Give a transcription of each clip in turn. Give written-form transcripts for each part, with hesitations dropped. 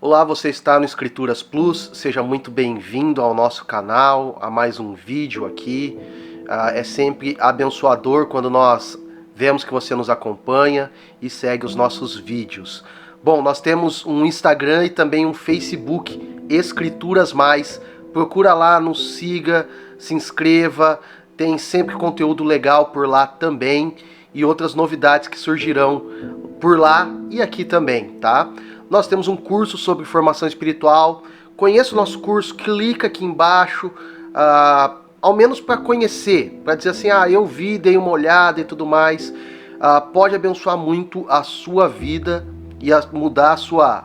Olá, você está no Escrituras Plus, seja muito bem-vindo ao nosso canal, a mais um vídeo aqui. É sempre abençoador quando nós vemos que você nos acompanha e segue os nossos vídeos. Bom, nós temos um Instagram e também um Facebook, Escrituras Mais. Procura lá, nos siga, se inscreva, tem sempre conteúdo legal por lá também e outras novidades que surgirão por lá e aqui também, tá? Nós temos um curso sobre formação espiritual. Conheça o nosso curso, clica aqui embaixo, ao menos para conhecer, para dizer assim, eu vi, dei uma olhada e tudo mais. Pode abençoar muito a sua vida e mudar a sua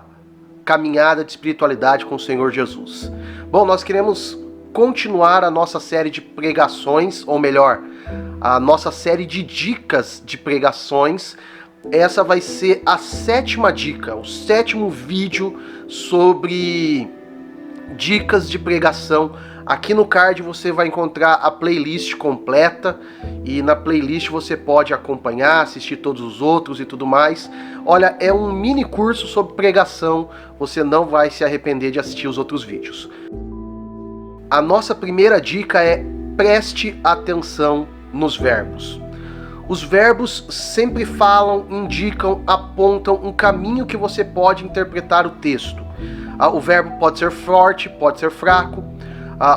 caminhada de espiritualidade com o Senhor Jesus. Bom, nós queremos continuar a nossa série de pregações, ou melhor, a nossa série de dicas de pregações. Essa vai ser a 7ª dica, o 7º vídeo sobre dicas de pregação. Aqui no card você vai encontrar a playlist completa e na playlist você pode acompanhar, assistir todos os outros e tudo mais. Olha, é um mini curso sobre pregação, você não vai se arrepender de assistir os outros vídeos. A nossa primeira dica é: preste atenção nos verbos. Os verbos sempre falam, indicam, apontam um caminho que você pode interpretar o texto. O verbo pode ser forte, pode ser fraco.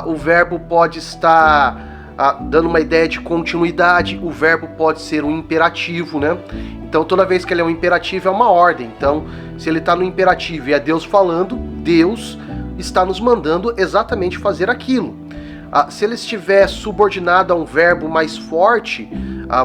O verbo pode estar dando uma ideia de continuidade. O verbo pode ser um imperativo, né? Então, toda vez que ele é um imperativo, é uma ordem. Então, se ele está no imperativo e é Deus falando, Deus está nos mandando exatamente fazer aquilo. Se ele estiver subordinado a um verbo mais forte,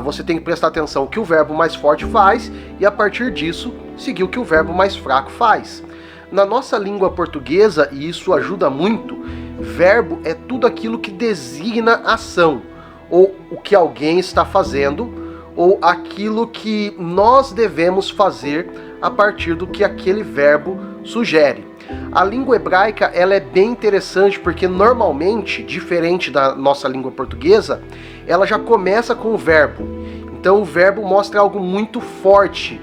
você tem que prestar atenção no que o verbo mais forte faz e, a partir disso, seguir o que o verbo mais fraco faz. Na nossa língua portuguesa, e isso ajuda muito, verbo é tudo aquilo que designa ação, ou o que alguém está fazendo, ou aquilo que nós devemos fazer a partir do que aquele verbo sugere. A língua hebraica ela é bem interessante porque normalmente, diferente da nossa língua portuguesa, ela já começa com o verbo. Então o verbo mostra algo muito forte.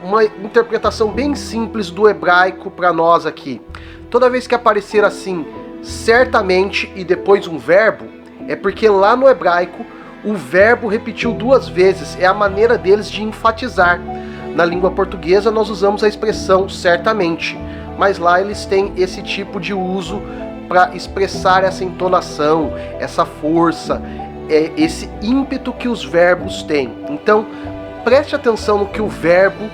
Uma interpretação bem simples do hebraico para nós aqui. Toda vez que aparecer assim, certamente e depois um verbo, é porque lá no hebraico o verbo repetiu 2 vezes. É a maneira deles de enfatizar. Na língua portuguesa nós usamos a expressão certamente, mas lá eles têm esse tipo de uso para expressar essa entonação, essa força, esse ímpeto que os verbos têm. Então, preste atenção no que o verbo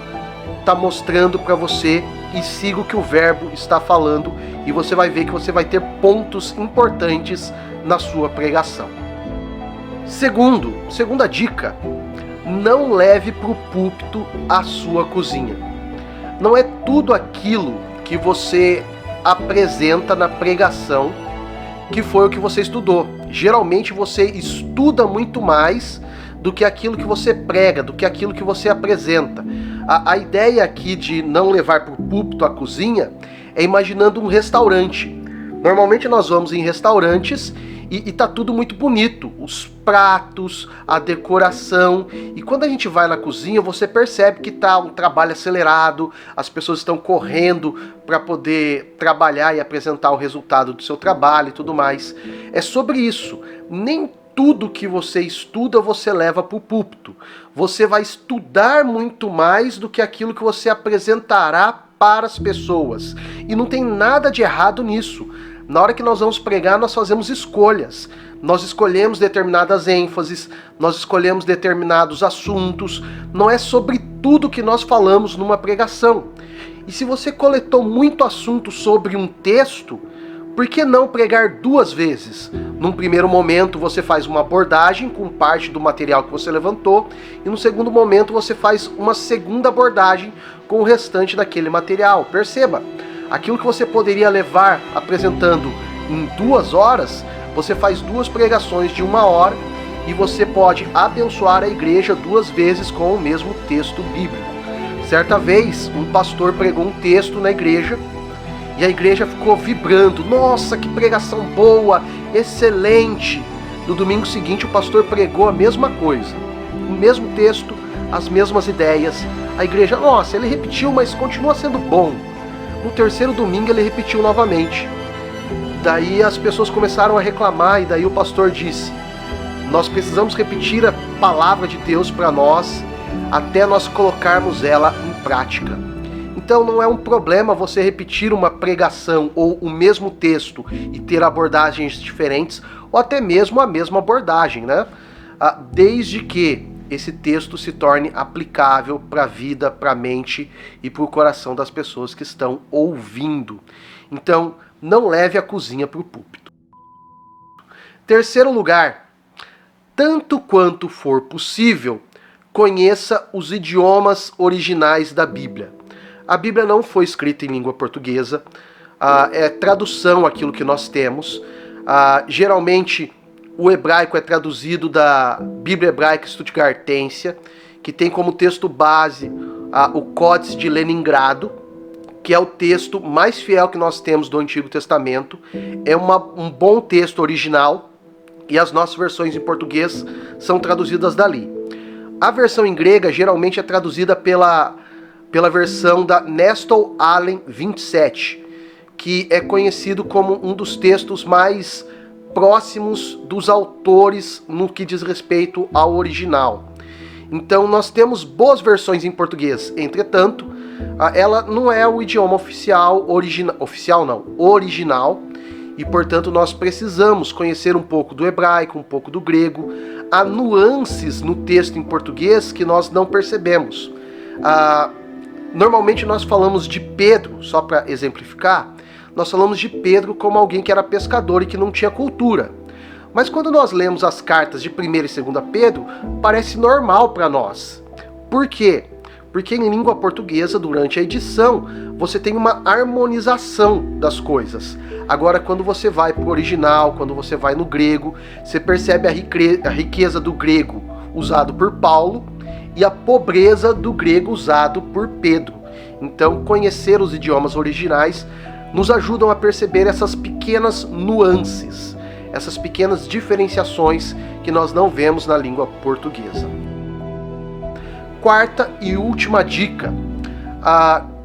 está mostrando para você e siga o que o verbo está falando e você vai ver que você vai ter pontos importantes na sua pregação. Segunda dica: não leve para o púlpito a sua cozinha. Não é tudo aquilo que você apresenta na pregação que foi o que você estudou. Geralmente você estuda muito mais do que aquilo que você prega, do que aquilo que você apresenta. A ideia aqui de não levar para o púlpito a cozinha é imaginando um restaurante. Normalmente nós vamos em restaurantes e tá tudo muito bonito, os pratos, a decoração, e quando a gente vai na cozinha você percebe que tá um trabalho acelerado, as pessoas estão correndo para poder trabalhar e apresentar o resultado do seu trabalho e tudo mais. É sobre isso. Nem tudo que você estuda você leva para o púlpito. Você vai estudar muito mais do que aquilo que você apresentará para as pessoas, e não tem nada de errado nisso. Na hora que nós vamos pregar, nós fazemos escolhas. Nós escolhemos determinadas ênfases, nós escolhemos determinados assuntos. Não é sobre tudo que nós falamos numa pregação. E se você coletou muito assunto sobre um texto, por que não pregar 2 vezes? Num primeiro momento você faz uma abordagem com parte do material que você levantou, e no segundo momento você faz uma segunda abordagem com o restante daquele material. Perceba, aquilo que você poderia levar apresentando em 2 horas, você faz 2 pregações de 1 hora e você pode abençoar a igreja 2 vezes com o mesmo texto bíblico. Certa vez, um pastor pregou um texto na igreja e a igreja ficou vibrando. Nossa, que pregação boa, excelente! No domingo seguinte, o pastor pregou a mesma coisa, o mesmo texto, as mesmas ideias. A igreja, nossa, ele repetiu, mas continua sendo bom. No terceiro domingo ele repetiu novamente. Daí as pessoas começaram a reclamar e daí o pastor disse: nós precisamos repetir a palavra de Deus para nós até nós colocarmos ela em prática. Então não é um problema você repetir uma pregação ou o mesmo texto e ter abordagens diferentes, ou até mesmo a mesma abordagem, né? Desde que esse texto se torne aplicável para a vida, para a mente e para o coração das pessoas que estão ouvindo. Então, não leve a cozinha para o púlpito. Terceiro lugar, tanto quanto for possível, conheça os idiomas originais da Bíblia. A Bíblia não foi escrita em língua portuguesa, é tradução aquilo que nós temos. Geralmente, o hebraico é traduzido da Bíblia Hebraica Stuttgartensia, que tem como texto base o Códice de Leningrado, que é o texto mais fiel que nós temos do Antigo Testamento. É um bom texto original e as nossas versões em português são traduzidas dali. A versão em grega geralmente é traduzida pela versão da Nestor Aland 27, que é conhecido como um dos textos mais próximos dos autores no que diz respeito ao original. Então nós temos boas versões em português, entretanto, ela não é o idioma original, e portanto nós precisamos conhecer um pouco do hebraico, um pouco do grego. Há nuances no texto em português que nós não percebemos. Normalmente nós falamos de Pedro, só para exemplificar, nós falamos de Pedro como alguém que era pescador e que não tinha cultura. Mas quando nós lemos as cartas de 1ª e 2ª Pedro, parece normal para nós. Por quê? Porque em língua portuguesa, durante a edição, você tem uma harmonização das coisas. Agora, quando você vai para o original, quando você vai no grego, você percebe a riqueza do grego usado por Paulo e a pobreza do grego usado por Pedro. Então, conhecer os idiomas originais nos ajudam a perceber essas pequenas nuances, essas pequenas diferenciações que nós não vemos na língua portuguesa. Quarta e última dica: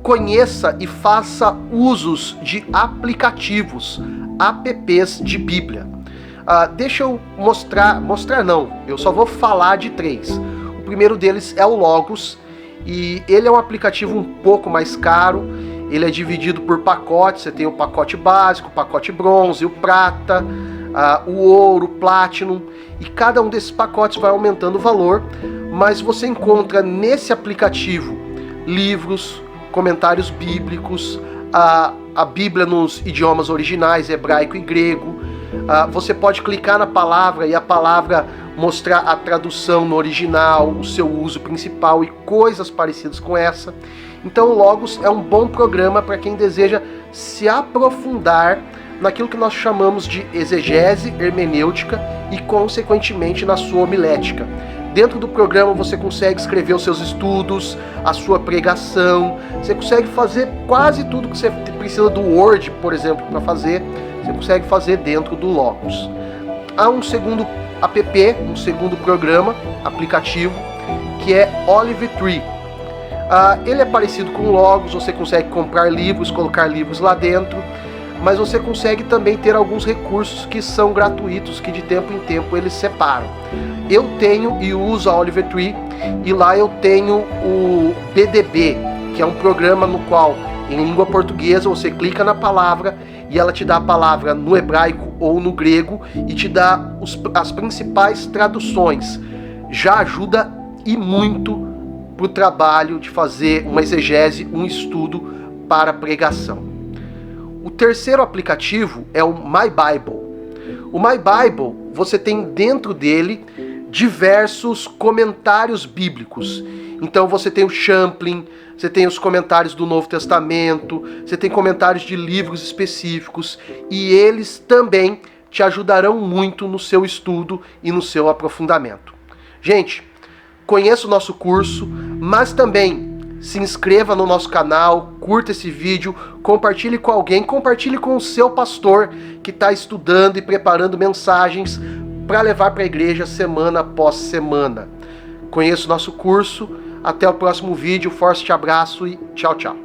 conheça e faça usos de aplicativos, apps de Bíblia. Deixa eu eu só vou falar de 3. O primeiro deles é o Logos, e ele é um aplicativo um pouco mais caro. Ele é dividido por pacotes. Você tem o pacote básico, o pacote bronze, o prata, o ouro, o platinum, e cada um desses pacotes vai aumentando o valor, mas você encontra nesse aplicativo livros, comentários bíblicos, a Bíblia nos idiomas originais, hebraico e grego. Você pode clicar na palavra e a palavra mostrar a tradução no original, o seu uso principal e coisas parecidas com essa. Então o Logos é um bom programa para quem deseja se aprofundar naquilo que nós chamamos de exegese hermenêutica e, consequentemente, na sua homilética. Dentro do programa você consegue escrever os seus estudos, a sua pregação, você consegue fazer quase tudo que você precisa do Word, por exemplo, para fazer, você consegue fazer dentro do Logos. Há um segundo app, um segundo programa, aplicativo, que é Olive Tree. Ele é parecido com o Logos, você consegue comprar livros, colocar livros lá dentro, mas você consegue também ter alguns recursos que são gratuitos, que de tempo em tempo eles separam. Eu tenho e uso a Olive Tree, e lá eu tenho o BDB, que é um programa no qual, em língua portuguesa, você clica na palavra e ela te dá a palavra no hebraico ou no grego e te dá as principais traduções. Já ajuda e muito para o trabalho de fazer uma exegese, um estudo para pregação. O terceiro aplicativo é o My Bible. O My Bible, você tem dentro dele diversos comentários bíblicos. Então você tem o Champlin, você tem os comentários do Novo Testamento, você tem comentários de livros específicos, e eles também te ajudarão muito no seu estudo e no seu aprofundamento. Gente, conheça o nosso curso, mas também se inscreva no nosso canal, curta esse vídeo, compartilhe com alguém, compartilhe com o seu pastor que está estudando e preparando mensagens para levar para a igreja semana após semana. Conheça o nosso curso. Até o próximo vídeo, forte abraço e tchau, tchau.